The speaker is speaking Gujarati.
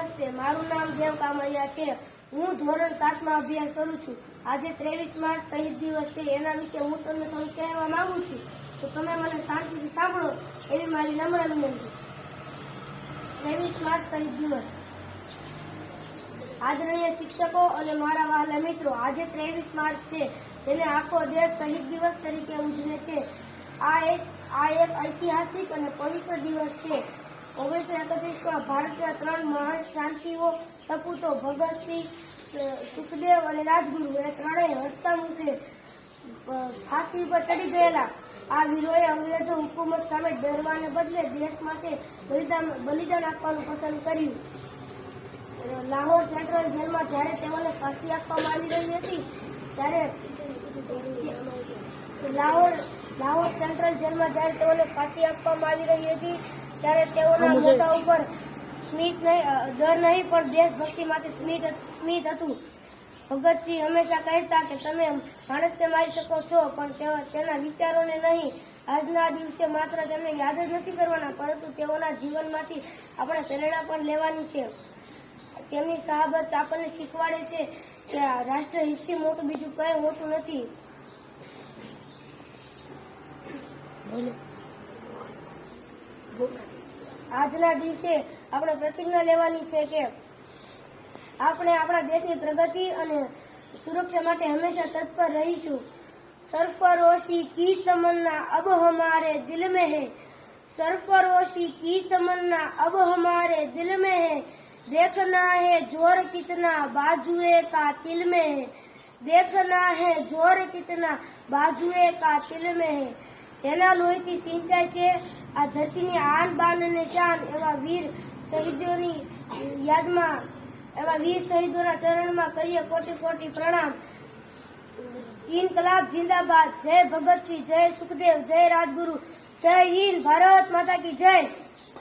નમસ્તે, મારું નામ દેવ કામળિયા છે. હું ધોરણ 7 માં અભ્યાસ કરું છું. આજે 23 માર્ચ શહીદ દિવસ છે. એના વિશે હું તમને થોડું કહેવા માંગુ છું, તો તમે મને શાંતિથી સાંભળો એવી મારી નમ્ર વિનંતી. 23 માર્ચ શહીદ દિવસ. આદરણીય શિક્ષકો અને મારા વહાલા મિત્રો, આજે 23 માર્ચ છે, જેને આખો દેશ શહીદ દિવસ તરીકે ઉજવે છે. આ એક ઐતિહાસિક અને પવિત્ર દિવસ છે. 1931માં ભારતના 3 મહાન ક્રાંતિઓ સપૂતો ભગતસિંહ, સુખદેવ અને રાજગુરુ એ ત્રણેય હસતા મુખે ફાંસી પર ચડી ગયેલા. આ વીરોએ અંગ્રેજો હુકુમત સામે ડરવાને બદલે દેશ માટે બલિદાન આપવાનું પસંદ કર્યું. લાહોર સેન્ટ્રલ જેલમાં જ્યારે તેઓને ફાંસી આપવામાં આવી રહી હતી ત્યારે લાહોર સેન્ટ્રલ જેલમાં જ્યારે તેઓને ફાંસી આપવામાં આવી રહી હતી ત્યારે તેઓના મોઢા ઉપર ડર નહીં પણ દેશભક્તિમાંથી સ્મિત હતું. ભગતસિંહ હંમેશા કહેતા કે તમે માણસને મારી શકો છો પણ તેના વિચારોને નહીં. આજના દિવસે માત્ર તેમને યાદ જ નથી કરવાના, પરંતુ તેઓના જીવનમાંથી આપણે પ્રેરણા પણ લેવાની છે. તેમની શહાદત આપણને શીખવાડે છે કે રાષ્ટ્રહિતથી મોટું બીજું કંઈ હોતું નથી. આજના દિવસે આપણે પ્રતિજ્ઞા લેવાની છે કે આપણે આપણા દેશની પ્રગતિ અને સુરક્ષા માટે હંમેશા તત્પર રહીશું. સરફરોશી કી તમન્ના અબ હમારે દિલ में है, सरफरोशी की तमन्ना अब हमारे दिल में है. देखना है जोर कितना बाजुए का तिल में है, देखना है जोर कितना बाजुए का तिल में है. જેના લોહીથી સિંચાય છે આ ધરતીની આન બાન અને શાન એવા વીર શહીદોના ચરણમાં કરીએ કોટી કોટી પ્રણામ. ઇન્કલાબ જિંદાબાદ. જય ભગતસિંહ, જય સુખદેવ, જય રાજગુરુ, જય હિન્દ. ભારત માતા કી જય.